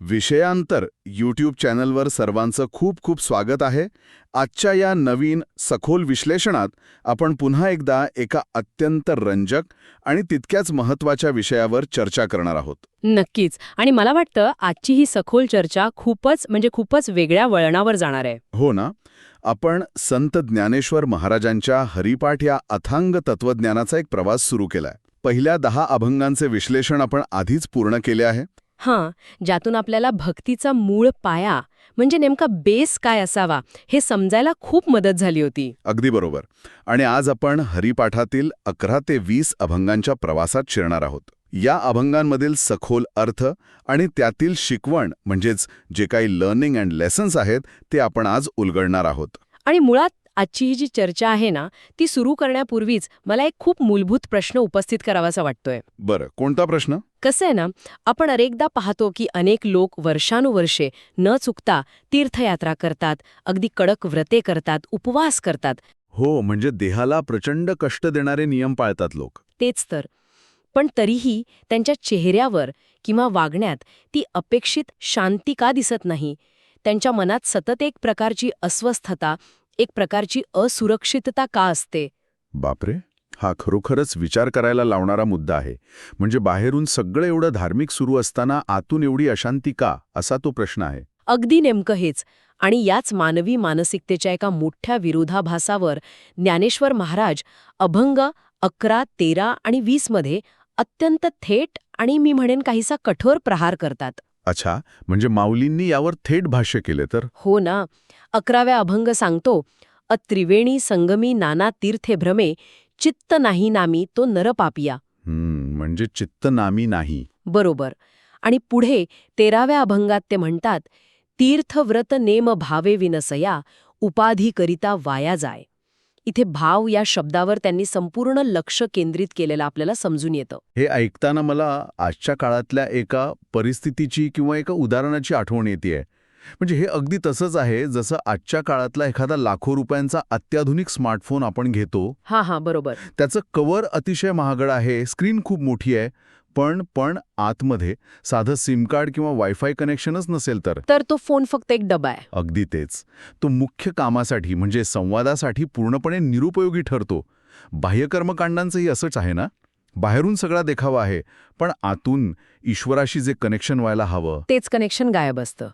विषयांतर YouTube चॅनलवर सर्वांचं खूप खूप स्वागत आहे. आजच्या या नवीन सखोल विश्लेषणात आपण पुन्हा एकदा एका अत्यंत रंजक आणि तितक्याच महत्त्वाच्या विषयावर चर्चा करणार आहोत. नक्कीच. आणि मला वाटतं आजची ही सखोल चर्चा खूपच वेगळ्या वळणावर जाणार आहे. हो ना? आपण संत ज्ञानेश्वर महाराजांच्या हरिपाठ या अथांग तत्वज्ञानाचा एक प्रवास सुरू केलाय. पहिल्या 10 अभंगांचे विश्लेषण आपण आधीच पूर्ण केले आहे. हां, ज्यातून आपल्याला भक्तीचा मूळ पाया म्हणजे नेमका बेस काय असावा हे समजायला खूप मदत झाली होती. अगदी बरोबर. आणि आज आपण हरिपाठातील 11 ते 20 अभंगांच्या प्रवासात शिरणार आहोत. या अभंगांमधील सखोल अर्थ आणि त्यातील शिकवण म्हणजेच जे काही लर्निंग अँड लेसन्स आहेत ते आपण आज उलगडणार आहोत. आणि मुळात आजची ही जी चर्चा आहे ना, ती सुरू करण्यापूर्वीच मला एक खूप मूलभूत प्रश्न उपस्थित करावासा वाटतोय. बरं, कोणता प्रश्न? कसं आहे ना, आपण अनेकदा पाहतो की अनेक लोक वर्षानुवर्षे न चुकता तीर्थयात्रा करतात, अगदी कडक व्रते करतात, उपवास करतात. हो, म्हणजे देहाला प्रचंड कष्ट देणारे नियम पाळतात लोक. तेच तर. पण तरीही त्यांच्या चेहऱ्यावर किंवा वागण्यात ती अपेक्षित शांती का दिसत नाही? त्यांच्या मनात सतत एक प्रकारची अस्वस्थता, एक प्रकारची असुरक्षितता का असते? बापरे, हा खरोखरच विचार करायला लावणारा मुद्दा आहे. म्हणजे बाहेरून सगळं एवढं धार्मिक सुरू असताना आतून एवढी अशांती का, असा तो प्रश्न आहे. अगदी नेमकं हेच. आणि याच मानवी मानसिकतेच्या एका मोठ्या विरोधाभासावर ज्ञानेश्वर महाराज अभंग 11, 13 आणि 20 मध्ये अत्यंत थेट आणि मी म्हणेन काहीसा कठोर प्रहार करतात. अच्छा, म्हणजे माऊलींनी यावर थेट भाष्य केले तर? हो ना. 11व्या अभंग सांगतो, अत्रिवेणी संगमी नाना तीर्थे भ्रमे, चित्त नाही नामी तो नरपापिया. म्हणजे चित्त नामी नाही. बरोबर. आणि पुढे 13व्या अभंगात ते म्हणतात, तीर्थव्रत नेम भावे विनसया, उपाधी करिता वाया जाय. इथे भाव या शब्दावर त्यांनी संपूर्ण लक्ष केंद्रित केलेलं आपल्याला समजून येतं. हे ऐकताना मला आजच्या काळातल्या एका परिस्थितीची किंवा एका उदाहरणाची आठवण येतेय. म्हणजे हे अगदी तसंच आहे जसं आजच्या काळातला एखादा लाखो रुपयांचा अत्याधुनिक स्मार्टफोन आपण घेतो. हां, बरोबर. त्याचं कव्हर अतिशय महागडं आहे, स्क्रीन खूप मोठी आहे, पण आतमध्ये साधं सिम कार्ड किंवा वायफाय कनेक्शनच नसेल तर तो फोन फक्त एक डबा आहे. अगदी तेच. तो मुख्य कामासाठी म्हणजे संवादासाठी पूर्णपणे निरुपयोगी ठरतो. बाह्य कर्मकांडांचंही असंच आहे ना? बाहेरून सगळा देखावा आहे, पण आतून ईश्वराशी जे कनेक्शन व्हायला हवं तेच कनेक्शन गायब असतं.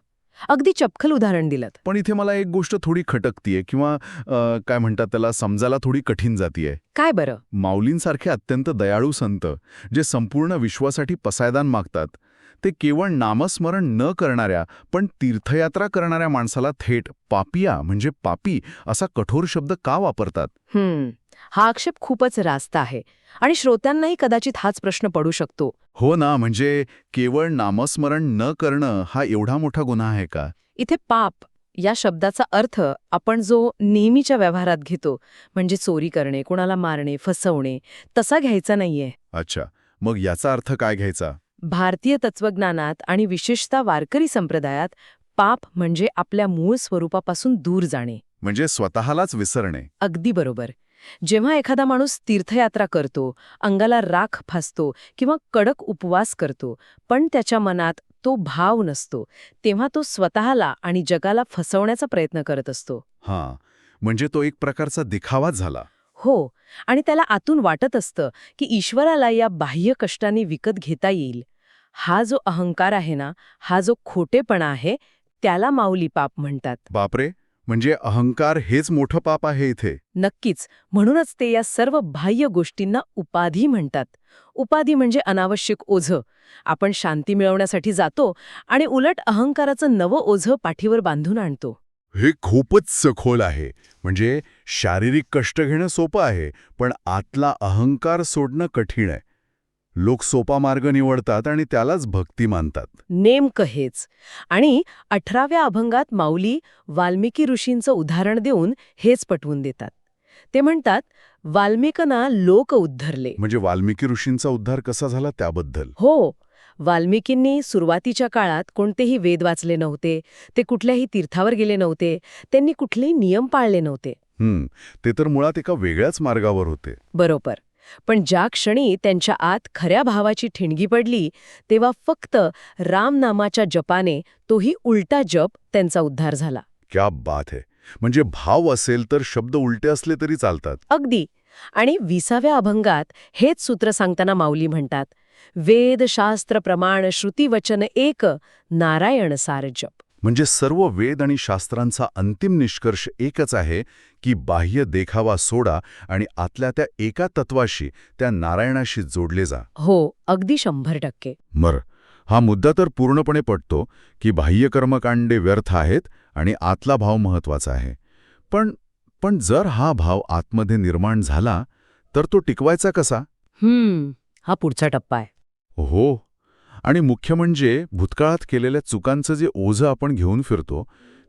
अगदी चपखल उदाहरण दिलं. पण इथे मला एक गोष्ट थोडी खटकतीये किंवा काय म्हणतात त्याला, समजायला थोडी कठीण जातीये. काय बरं? माऊलींसारखे अत्यंत दयाळू संत जे संपूर्ण विश्वासाठी पसायदान मागतात, ते केवळ नामस्मरण न करणाऱ्या पण तीर्थयात्रा करणाऱ्या माणसाला थेट पापिया म्हणजे पापी असा कठोर शब्द का वापरतात? हा आक्षेप खूपच रास्त आहे आणि श्रोत्यांनाही कदाचित हाच प्रश्न पडू शकतो. हो ना, म्हणजे केवळ नामस्मरण न करणं हा एवढा मोठा गुन्हा आहे का? इथे पाप या शब्दाचा अर्थ आपण जो नेहमीच्या व्यवहारात घेतो, म्हणजे चोरी करणे, कोणाला मारणे, फसवणे, तसा घ्यायचा नाहीये. अच्छा, मग याचा अर्थ काय घ्यायचा? भारतीय तत्वज्ञानात आणि विशेषतः वारकरी संप्रदायात पाप म्हणजे आपल्या मूळ स्वरूपापासून दूर जाणे. म्हणजे स्वतःलाच विसरणे. अगदी बरोबर. जेव्हा एखादा माणूस तीर्थयात्रा करतो, अंगाला राख फासतो किंवा कडक उपवास करतो, पण त्याच्या मनात तो भाव नसतो, तेव्हा तो स्वतःला आणि जगाला फसवण्याचा प्रयत्न करत असतो. हां, म्हणजे तो एक प्रकारचा दिखावाच झाला. हो. आणि त्याला आतून वाटत असतं की ईश्वराला या बाह्य कष्टांनी विकत घेता येईल. हा जो अहंकार आहे ना, हा जो खोटेपणा आहे, त्याला माऊली पाप म्हणतात. बापरे, म्हणजे अहंकार हेच मोठं पाप आहे इथे. नक्कीच. म्हणूनच ते या सर्व बाह्य गोष्टींना उपाधी म्हणतात. उपाधी म्हणजे अनावश्यक ओझं. आपण शांती मिळवण्यासाठी जातो आणि उलट अहंकाराचं नवं ओझं पाठीवर बांधून आणतो. हे खूपच सखोल आहे. म्हणजे शारीरिक कष्ट घेणं सोपं आहे, पण आतला अहंकार सोडणं कठीण आहे. लोक सोपा मार्ग निवडतात आणि त्यालाच भक्ती मानतात. नेमकं हेच. आणि 18व्या अभंगात माऊली वाल्मिकी ऋषींचं उदाहरण देऊन हेच पटवून देतात. ते म्हणतात, वाल्मिकना लोक उद्धरले. म्हणजे वाल्मिकी ऋषींचा उद्धार कसा झाला त्याबद्दल? हो. वाल्मिकींनी सुरुवातीच्या काळात कोणतेही वेद वाचले नव्हते, ते कुठल्याही तीर्थावर गेले नव्हते, त्यांनी कुठलेही नियम पाळले नव्हते. ते तर मुळात एका वेगळ्याच मार्गावर होते. बरोबर. पण ज्या क्षणी त्यांच्या आत खऱ्या भावाची ठिणगी पडली तेव्हा फक्त रामनामाच्या जपाने, तोही उलटा जप, त्यांचा उद्धार झाला. क्या बात है. म्हणजे भाव असेल तर शब्द उलटे असले तरी चालतात. अगदी. आणि 20व्या अभंगात हेच सूत्र सांगताना माऊली म्हणतात, वेद शास्त्र प्रमाण श्रुती वचन एक, नारायण सार जप. म्हणजे सर्व वेद आणि शास्त्रांचा अंतिम निष्कर्ष एकच आहे की बाह्य देखावा सोडा आणि आतल्या त्या एका तत्वाशी, त्या नारायणाशी जोडले जा. हो, अगदी 100%. हा मुद्दा तर पूर्णपणे पटतो की बाह्य कर्मकांडे व्यर्थ आहेत आणि आतला भाव महत्वाचा आहे. पण जर हा भाव आतमध्ये निर्माण झाला तर तो टिकवायचा कसा? हा पुढचा टप्पा आहे. हो. आणि मुख्य म्हणजे भूतकाळात केलेल्या चुकांचं जे ओझं आपण घेऊन फिरतो,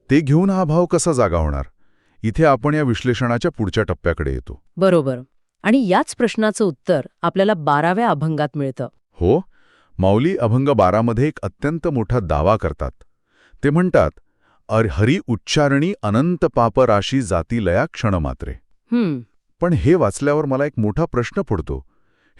ते घेऊन हा भाव कसा जागा होणार? इथे आपण या विश्लेषणाच्या पुढच्या टप्प्याकडे येतो. बरोबर. आणि याच प्रश्नाचं उत्तर आपल्याला 12व्या अभंगात मिळतं. हो. माऊली अभंग 12 मध्ये एक अत्यंत मोठा दावा करतात. ते म्हणतात, हरी उच्चारणी अनंत पाप राशी जाती लया क्षणमात्रे. पण हे वाचल्यावर मला एक मोठा प्रश्न पडतो.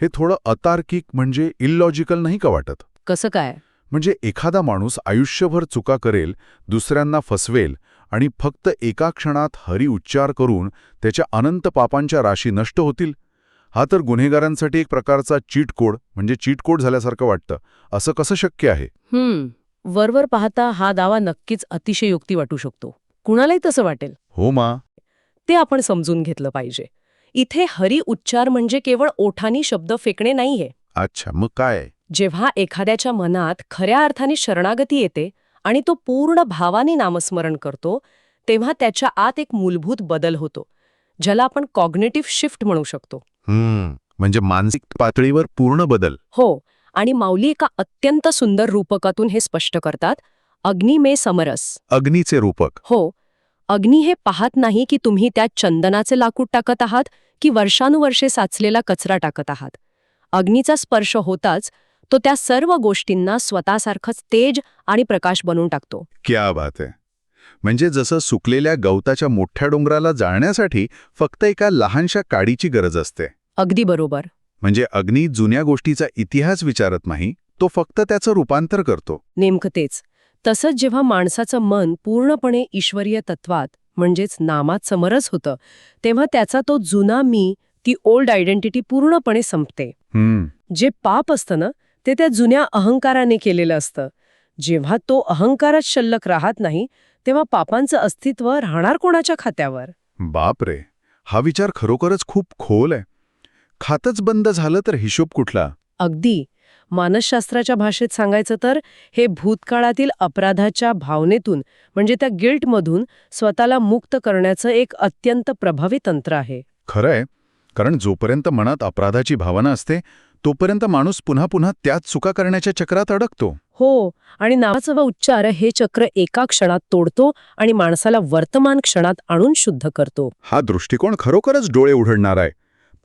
हे थोडं अतार्किक म्हणजे इलॉजिकल नाही का वाटत? कसं काय? म्हणजे एखादा माणूस आयुष्यभर चुका करेल, दुसऱ्यांना फसवेल आणि फक्त एका क्षणात हरी उच्चार करून त्याच्या अनंत पापांच्या राशी नष्ट होतील? हा तर गुन्हेगारांसाठी एक प्रकारचा चीट कोड झाल्यासारखं वाटतं. असं कसं शक्य आहे? वरवर पाहता हा दावा नक्कीच अतिशयोक्ती वाटू शकतो. कुणालाही तसं वाटेल. हो मा. ते आपण समजून घेतलं पाहिजे. इथे हरी उच्चार म्हणजे केवळ ओठानी शब्द फेकणे नाहीये. अच्छा, मग काय? जेव्हा एखाद्याच्या मनात खऱ्या अर्थाने शरणागती येते आणि तो पूर्ण भावाने नामस्मरण करतो, तेव्हा त्याच्या आत एक मूलभूत बदल होतो, ज्याला आपण कॉग्निटिव्ह शिफ्ट म्हणू शकतो. म्हणजे मानसिक पातळीवर पूर्ण बदल. हो. आणि माऊली एका अत्यंत सुंदर रूपकातून हे स्पष्ट करतात, अग्नी में समरस. अग्नीचे रूपक. हो. अग्नी हे पाहत नाही की तुम्ही त्यात चंदनाचे लाकूड टाकत आहात की वर्षानुवर्षे साचलेला कचरा टाकत आहात. अग्नीचा स्पर्श होताच तो त्या सर्व गोष्टींना स्वतःसारखंच तेज आणि प्रकाश बनवून टाकतो. क्या बात आहे. म्हणजे जसं सुकलेल्या गवताच्या मोठ्या डोंगराला जाळण्यासाठी फक्त एका लहानशा काडीची गरज असते. अगदी बरोबर. म्हणजे अग्नी जुन्या गोष्टीचा इतिहास विचारत नाही, तो फक्त त्याचं रूपांतर करतो. नेमकं तेच. तसंच जेव्हा माणसाचं मन पूर्णपणे ईश्वरीय तत्वात म्हणजेच नामात समरस होतं, तेव्हा त्याचा तो जुना मी, ती ओल्ड आयडेंटिटी पूर्णपणे संपते. जे पाप असतं ना, ते त्या जुन्या अहंकाराने केलेलं असतं. जेव्हा तो अहंकारच शिल्लक राहत नाही, तेव्हा पापांचं अस्तित्व राहणार कोणाच्या खात्यावर? बापरे, हा विचार खरोखरच खूप खोल आहे. खातच बंद झालं तर हिशोब कुठला? अगदी. मानसशास्त्राच्या भाषेत सांगायचं तर हे भूतकाळातील अपराधाच्या भावनेतून म्हणजे त्या गिल्टमधून स्वतःला मुक्त करण्याचं एक अत्यंत प्रभावी तंत्र आहे. खरंय, कारण जोपर्यंत मनात अपराधाची भावना असते तोपर्यंत माणूस पुन्हा पुन्हा त्याच चुका करण्याच्या चक्रात अडकतो. हो. आणि नामाचा उच्चार हे चक्र एका क्षणात तोडतो आणि माणसाला वर्तमान क्षणात आणून शुद्ध करतो. हा दृष्टिकोन खरोखरच डोळे उघडणार आहे.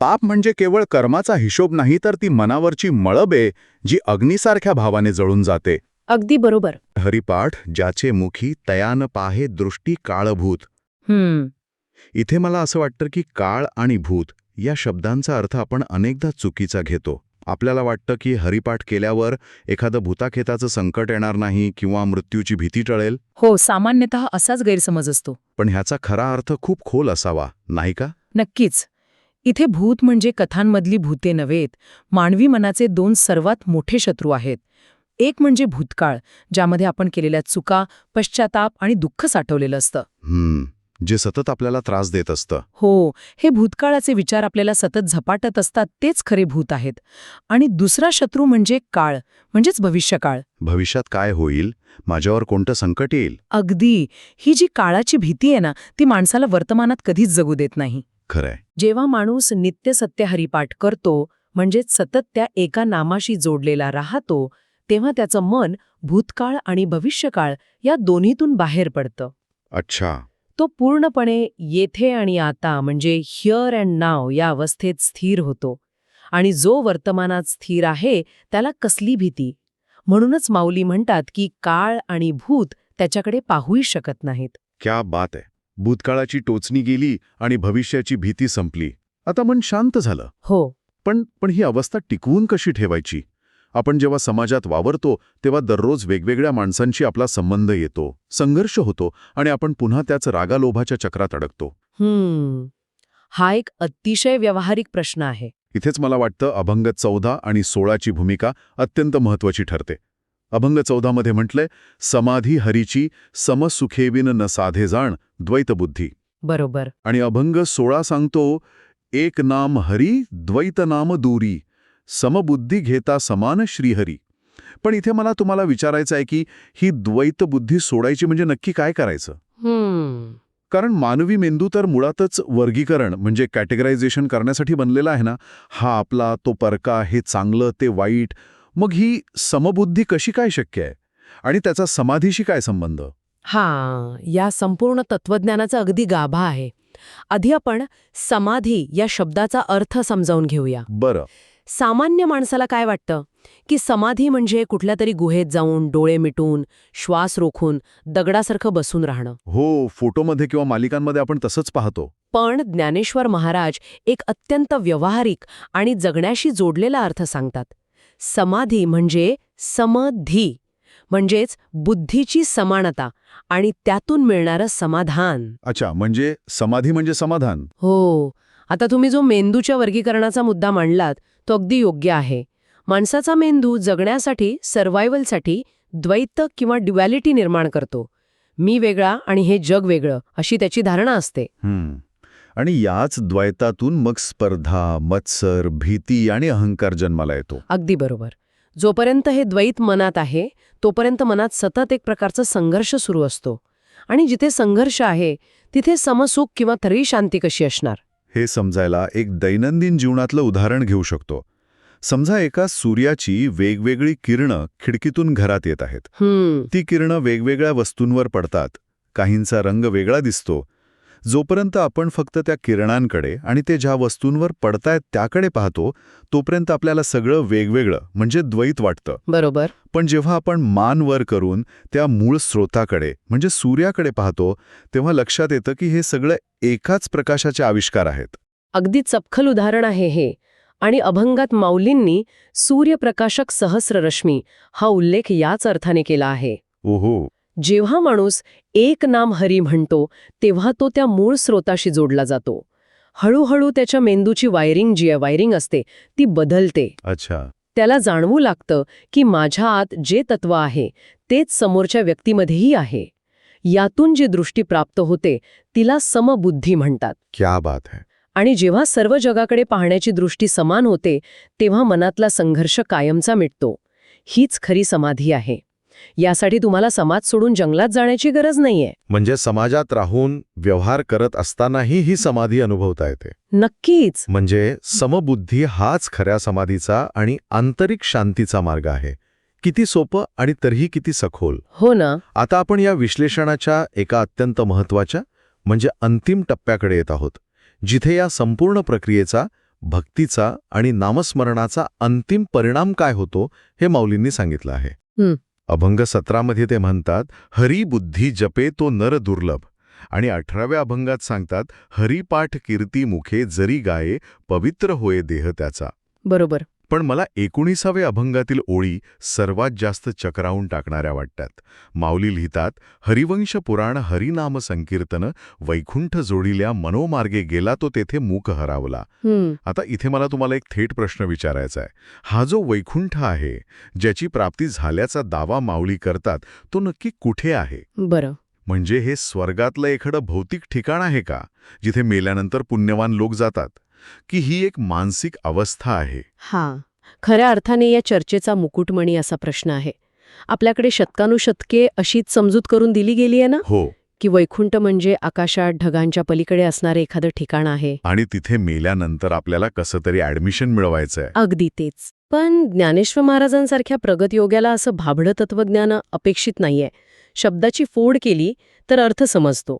पाप म्हणजे केवळ कर्माचा हिशोब नाही, तर ती मनावरची मळब आहे जी अग्नीसारख्या भावाने जळून जाते. अगदी बरोबर. हरिपाठ ज्याचे मुखी तयान पाहे दृष्टी काळभूत. इथे मला असं वाटतं की काळ आणि भूत या शब्दांचा अर्थ आपण अनेकदा चुकीचा घेतो. आपल्याला वाटतं की हरिपाठ केल्यावर एखादं भूताखेताचं संकट येणार नाही किंवा मृत्यूची भीती टळेल. हो, सामान्यतः असाच गैरसमज असतो. पण ह्याचा खरा अर्थ खूप खोल असावा, नाही का? नक्कीच. इथे भूत म्हणजे कथांमधली भूते नव्हेत, मानवी मनाचे 2 सर्वात मोठे शत्रू आहेत. एक म्हणजे भूतकाळ, ज्यामध्ये आपण केलेल्या चुका, पश्चाताप आणि दुःख साठवलेलं असतं. जे सतत आपल्याला त्रास देत असतं. हो, हे भूतकाळाचे विचार आपल्याला सतत झपाटत असतात, तेच खरे भूत आहेत. आणि दुसरा शत्रू म्हणजे काळ, म्हणजेच भविष्यकाळ. भविष्यात काय होईल, माझ्यावर कोणतं संकट येईल. अगदी. ही जी काळाची भीती आहे ना, ती माणसाला वर्तमानात कधीच जगू देत नाही. खरंय. जेव्हा माणूस नित्य सत्य हरिपाठ करतो, म्हणजेच सतत त्या एका नामाशी जोडलेला राहतो, तेव्हा त्याचं मन भूतकाळ आणि भविष्यकाळ या दोन्हीतून बाहेर पडतं. अच्छा. तो पूर्णपणे येथे आणि आता म्हणजे हिअर अँड नाव या अवस्थेत स्थिर होतो. आणि जो वर्तमानात स्थिर आहे त्याला कसली भीती. म्हणूनच माऊली म्हणतात की काळ आणि भूत त्याच्याकडे पाहूही शकत नाहीत. क्या बात आहे. भूतकाळाची टोचणी गेली आणि भविष्याची भीती संपली. आता मन शांत झालं. हो. पण ही अवस्था टिकवून कशी ठेवायची? आपण जेव्हा समाजात वावरतो तेव्हा दररोज वेगवेगळ्या माणसांशी आपला संबंध येतो, संघर्ष होतो आणि आपण पुन्हा त्याच रागालोभाच्या चक्रात अडकतो. हा एक अतिशय व्यावहारिक प्रश्न आहे. इथेच मला वाटतं अभंग 14 आणि 16ची भूमिका अत्यंत महत्वाची ठरते. अभंग 14 मध्ये म्हटलंय, समाधी हरीची समसुखेविन न साधे जाण द्वैतबुद्धी. बरोबर. आणि अभंग 16 सांगतो, एक नाम हरी द्वैत नाम दूरी, समबुद्धी घेता समान श्रीहरी. पण इथे मला तुम्हाला विचारायचं आहे की ही द्वैत बुद्धी सोडायची म्हणजे नक्की काय करायचं? कारण मानवी मेंदू तर मुळातच वर्गीकरण म्हणजे कॅटेगरायझेशन करण्यासाठी बनलेला आहे ना. हा आपला, तो परका, हे चांगलं, ते वाईट. मग ही समबुद्धी कशी काय शक्य आहे? आणि त्याचा समाधीशी काय संबंध? या संपूर्ण तत्वज्ञानाचा अगदी गाभा आहे. आधी आपण समाधी या शब्दाचा अर्थ समजावून घेऊया. बरं. सामान्य माणसाला काय वाटतं की समाधी म्हणजे कुठल्या तरी गुहेत जाऊन डोळे मिटून श्वास रोखून दगडासारखं बसून राहणं. हो, फोटोमध्ये किंवा मालिकांमध्ये आपण तसंच पाहतो. पण ज्ञानेश्वर महाराज एक अत्यंत व्यावहारिक आणि जगण्याशी जोडलेला अर्थ सांगतात. समाधी म्हणजे समधी, म्हणजेच बुद्धीची समानता आणि त्यातून मिळणारं समाधान. अच्छा, म्हणजे समाधी म्हणजे समाधान. हो. आता तुम्ही जो मेंदूच्या वर्गीकरणाचा मुद्दा मांडलात तो अगदी योग्य आहे. माणसाचा मेंदू जगण्यासाठी, सर्व्हायव्हलसाठी द्वैत किंवा ड्युॲलिटी निर्माण करतो. मी वेगळा आणि हे जग वेगळं अशी त्याची धारणा असते. आणि याच द्वैतातून मग स्पर्धा, मत्सर, भीती आणि अहंकार जन्माला येतो. अगदी बरोबर. जोपर्यंत हे द्वैत मनात आहे तोपर्यंत मनात सतत एक प्रकारचा संघर्ष सुरू असतो. आणि जिथे संघर्ष आहे तिथे समसुख किंवा तरी शांती कशी असणार? हे समजायला एक दैनंदिन जीवनातलं उदाहरण घेऊ शकतो. समजा एका सूर्याची वेगवेगळी किरणं खिडकीतून घरात येत आहेत. ती किरणं वेगवेगळ्या वस्तूंवर पडतात. काहींचा रंग वेगळा दिसतो. जोपर्यंत आपण फक्त त्या किरणांकडे आणि ते ज्या वस्तूंवर पडतायत त्याकडे पाहतो तोपर्यंत आपल्याला सगळं वेगवेगळं म्हणजे द्वैत वाटतं. बरोबर. पण जेव्हा आपण मान वर करून त्या मूळ स्रोताकडे म्हणजे सूर्याकडे पाहतो तेव्हा लक्षात येतं की हे सगळं एकाच प्रकाशाचे आविष्कार आहेत. अगदी चपखल उदाहरण आहे हे. आणि अभंगात माऊलींनी सूर्यप्रकाशक सहस्ररश्मी हा उल्लेख याच अर्थाने केला आहे. ओहो. जेव्हा माणूस एक नाम हरी म्हणतो तेव्हा तो त्या मूळ स्रोताशी जोडला जातो. हळूहळू त्याच्या मेंदूची वायरिंग असते ती बदलते. अच्छा. त्याला जाणवू लागतं की माझ्या आत जे तत्व आहे तेच समोरच्या व्यक्तीमध्येही आहे. यातून जी दृष्टी प्राप्त होते तिला समबुद्धी म्हणतात. क्या बात है. आणि जेव्हा सर्व जगाकडे पाहण्याची दृष्टी समान होते तेव्हा मनातला संघर्ष कायमचा मिटतो. हीच खरी समाधी आहे. यासाठी तुम्हाला समाज सोडून जंगलात जाण्याची गरज नाहीये. म्हणजे समाजात राहून व्यवहार करत असतानाही ही समाधी अनुभवता येते. नक्कीच. म्हणजे समबुद्धी हाच खऱ्या समाधीचा आणि आंतरिक शांतीचा मार्ग आहे. किती सोपं आणि तरीही किती सखोल. हो ना. आता आपण या विश्लेषणाच्या एका अत्यंत महत्वाच्या म्हणजे अंतिम टप्प्याकडे येत आहोत, जिथे या संपूर्ण प्रक्रियेचा, भक्तीचा आणि नामस्मरणाचा अंतिम परिणाम काय होतो हे माऊलींनी सांगितलं आहे. अभंग 17 मध्ये ते म्हणतात, हरी बुद्धी जपे तो नर दुर्लभ. आणि 18व्या अभंगात सांगतात, हरिपाठ कीर्ती मुखे जरी गाये पवित्र होय देह त्याचा. बरोबर. पण मला 19व्या अभंगातील ओळी सर्वात जास्त चक्रावून टाकणाऱ्या वाटतात. माऊली लिहितात, हरिवंश पुराण हरिनाम संकीर्तन वैकुंठ जोडिल्या मनोमार्गे गेला तो तेथे मूक हरावला. आता इथे मला तुम्हाला एक थेट प्रश्न विचारायचा आहे. हा जो वैकुंठ आहे ज्याची प्राप्ती झाल्याचा दावा माऊली करतात तो नक्की कुठे आहे? बरं. म्हणजे हे स्वर्गातलं एखादं भौतिक ठिकाण आहे का जिथे मेल्यानंतर पुण्यवान लोक जातात, की ही एक मानसिक अवस्था आहे? खऱ्या अर्थाने या चर्चेचा मुकुटमणी असा प्रश्न आहे. आपल्याकडे शतकानुशतके अशीच समजूत करून दिली गेली आहे ना, हो, की वैकुंठ म्हणजे आकाशात ढगांच्या पलीकडे असणारे एखादं ठिकाण आहे आणि तिथे मेल्यानंतर आपल्याला कसं तरी ऍडमिशन मिळवायचंय. अगदी तेच. पण ज्ञानेश्वर महाराजांसारख्या प्रगत योग्याला असं भाबडं तत्वज्ञान अपेक्षित नाहीये. शब्दाची फोड केली तर अर्थ समजतो.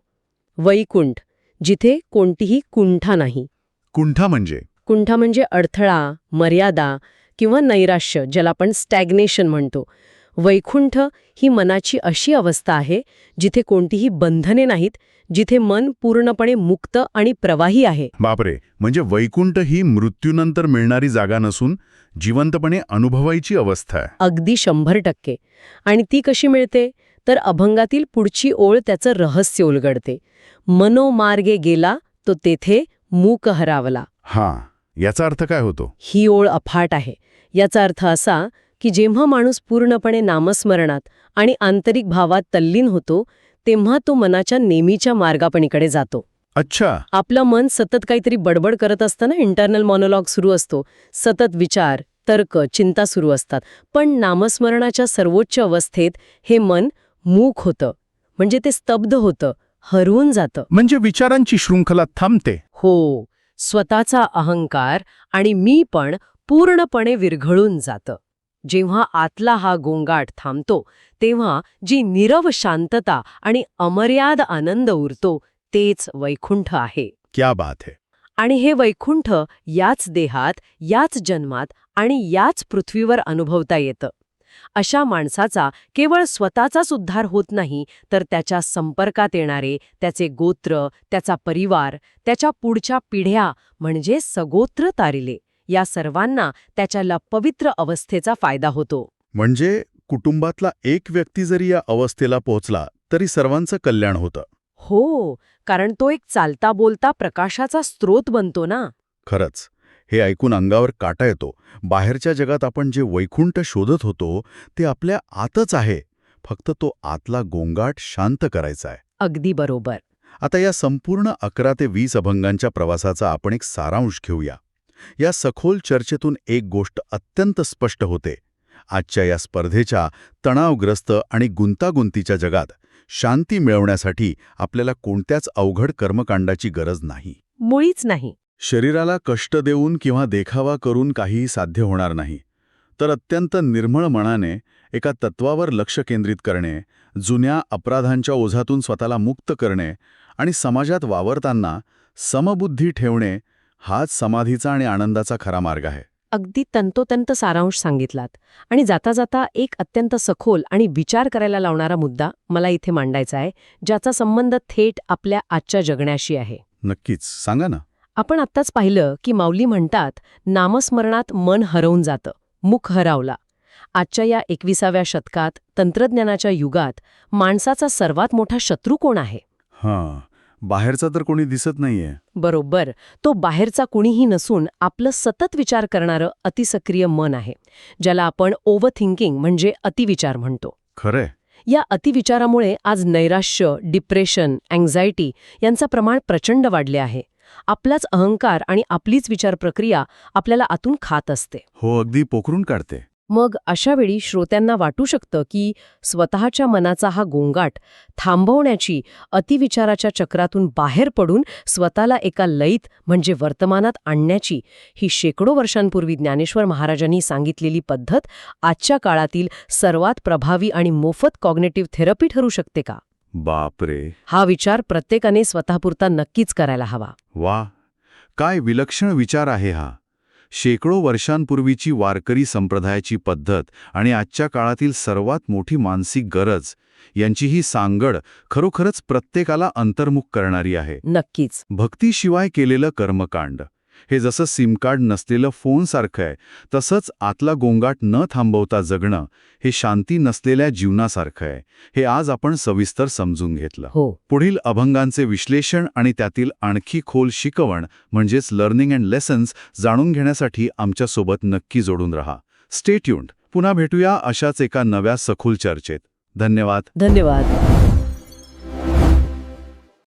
वैकुंठ, जिथे कोणतीही कुंठा नाही. कुंठा म्हणजे अडथळा, मर्यादा किंवा नैराश्य, ज्याला आपण स्टॅग्नेशन म्हणतो. वैकुंठ ही मनाची अशी अवस्था आहे जिथे कोणतीही बंधने नाहीत, जिथे मन पूर्णपणे मुक्त आणि प्रवाही आहे. बापरे, म्हणजे वैकुंठ ही मृत्यूनंतर मिळणारी जागा नसून जिवंतपणे अनुभवायची अवस्था आहे. अगदी 100%. आणि ती कशी मिळते? तर अभंगातील पुढची ओळ त्याचं रहस्य उलगडते. मनोमार्गे गेला तो तेथे मूक हरावला. हां, याचा अर्थ काय होतो? ही ओळ अफाट आहे. याचा अर्थ असा की जेव्हा माणूस पूर्णपणे नामस्मरणात आणि आंतरिक भावात तल्लीन होतो, तेव्हा तो मनाच्या नेहमीच्या मार्गापणीकडे जातो. अच्छा. आपलं मन सतत काहीतरी बडबड करत असतं ना, इंटरनल मॉनोलॉग सुरू असतो. सतत विचार, तर्क, चिंता सुरू असतात. पण नामस्मरणाच्या सर्वोच्च अवस्थेत हे मन मूक होतं, म्हणजे ते स्तब्ध होतं, हरवून जातं. म्हणजे विचारांची शृंखला थांबते. हो, स्वतःचा अहंकार आणि मी पण पूर्णपणे विरघळून जातं. जेव्हा आतला हा गोंगाट थांबतो, तेव्हा जी नीरव शांतता आणि अमर्याद आनंद उरतो, तेच वैकुंठ आहे. क्या बात है. आणि हे वैकुंठ याच देहात, याच जन्मात आणि याच पृथ्वीवर अनुभवता येतं. अशा माणसाचा केवळ स्वतःचाच उद्धार होत नाही, तर त्याच्या संपर्कात येणारे, त्याचे गोत्र, त्याचा परिवार, त्याच्या पुढच्या पिढ्या म्हणजे सगोत्र तारिले, या सर्वांना त्याच्या पवित्र अवस्थेचा फायदा होतो. म्हणजे कुटुंबातला एक व्यक्ती जरी या अवस्थेला पोहोचला तरी सर्वांचं कल्याण होतं. हो, कारण तो एक चालता बोलता प्रकाशाचा स्रोत बनतो ना. खरंच, हे ऐकून अंगावर काटा येतो. बाहेरच्या जगात आपण जे वैकुंठ शोधत होतो ते आपल्या आतच आहे. फक्त तो आतला गोंगाट शांत करायचा आहे. अगदी बरोबर. आता या संपूर्ण 11 ते 20 अभंगांच्या प्रवासाचा आपण एक सारांश घेऊया. या सखोल चर्चेतून एक गोष्ट अत्यंत स्पष्ट होते. आजच्या या स्पर्धेच्या, तणावग्रस्त आणि गुंतागुंतीच्या जगात शांती मिळवण्यासाठी आपल्याला कोणत्याच अवघड कर्मकांडाची गरज नाही. मुळीच नाही. शरीराला कष्ट देऊन किंवा देखावा करून काहीही साध्य होणार नाही. तर अत्यंत निर्मळ मनाने एका तत्वावर लक्ष केंद्रित करणे, जुन्या अपराधांच्या ओझातून स्वतःला मुक्त करणे आणि समाजात वावरताना समबुद्धी ठेवणे, हाच समाधीचा आणि आनंदाचा खरा मार्ग आहे. अगदी तंतोतंत सारांश सांगितलात. आणि जाता जाता एक अत्यंत सखोल आणि विचार करायला लावणारा मुद्दा मला इथे मांडायचा आहे, ज्याचा संबंध थेट आपल्या आजच्या जगण्याशी आहे. नक्कीच, सांगा ना. आपण आत्ताच पाहिलं की माऊली म्हणतात, नामस्मरणात मन हरवून जातं, मुख हरावला. आजच्या या 21व्या शतकात, तंत्रज्ञानाच्या युगात माणसाचा सर्वात मोठा शत्रू कोण आहे? हां, बाहेरचा तर कोणी दिसत नाहीये. बरोबर. तो बाहेरचा कुणीही नसून आपलं सतत विचार करणारं अतिसक्रिय मन आहे, ज्याला आपण ओव्हर थिंकिंग म्हणजे अतिविचार म्हणतो. खरंय. या अतिविचारामुळे आज नैराश्य, डिप्रेशन, अँक्झायटी यांचं प्रमाण प्रचंड वाढले आहे. आपलाच अहंकार आणि आपलीच विचार प्रक्रिया आपल्याला आतून खात असते. हो, अगदी पोखरून काढते. मग अशावेळी श्रोत्यांना वाटू शकतं की स्वतःच्या मनाचा हा गोंगाट थांबवण्याची, अतिविचाराच्या चक्रातून बाहेर पडून स्वतःला एका लयीत म्हणजे वर्तमानात आणण्याची ही शेकडो वर्षांपूर्वी ज्ञानेश्वर महाराजांनी सांगितलेली पद्धत आजच्या काळातील सर्वात प्रभावी आणि मोफत कॉग्नेटिव्ह थेरपी ठरू शकते का? बापरे. हा विचार प्रत्येकाने स्वतःपुरता नक्कीच करायला हवा. वा, काय विलक्षण विचार आहे हा. शेकडो वर्षांपूर्वीची वारकरी संप्रदायाची पद्धत आणि आजच्या काळातील सर्वात मोठी मानसिक गरज यांची ही सांगड खरोखरच प्रत्येकाला अंतर्मुख करणारी आहे. नक्कीच. भक्तीशिवाय केलेलं कर्मकांड हे जसं सिम कार्ड नसलेलं फोनसारखं आहे, तसंच आतला गोंगाट न थांबवता जगणं हे शांती नसलेल्या जीवनासारखं आहे. हे आज आपण सविस्तर समजून घेतलं. हो. पुढील अभंगांचे विश्लेषण आणि त्यातील आणखी खोल शिकवण म्हणजेच लर्निंग अँड लेसन्स जाणून घेण्यासाठी आमच्यासोबत नक्की जोडून राहा. Stay tuned. पुन्हा भेटूया अशाच एका नव्या सखोल चर्चेत. धन्यवाद. धन्यवाद.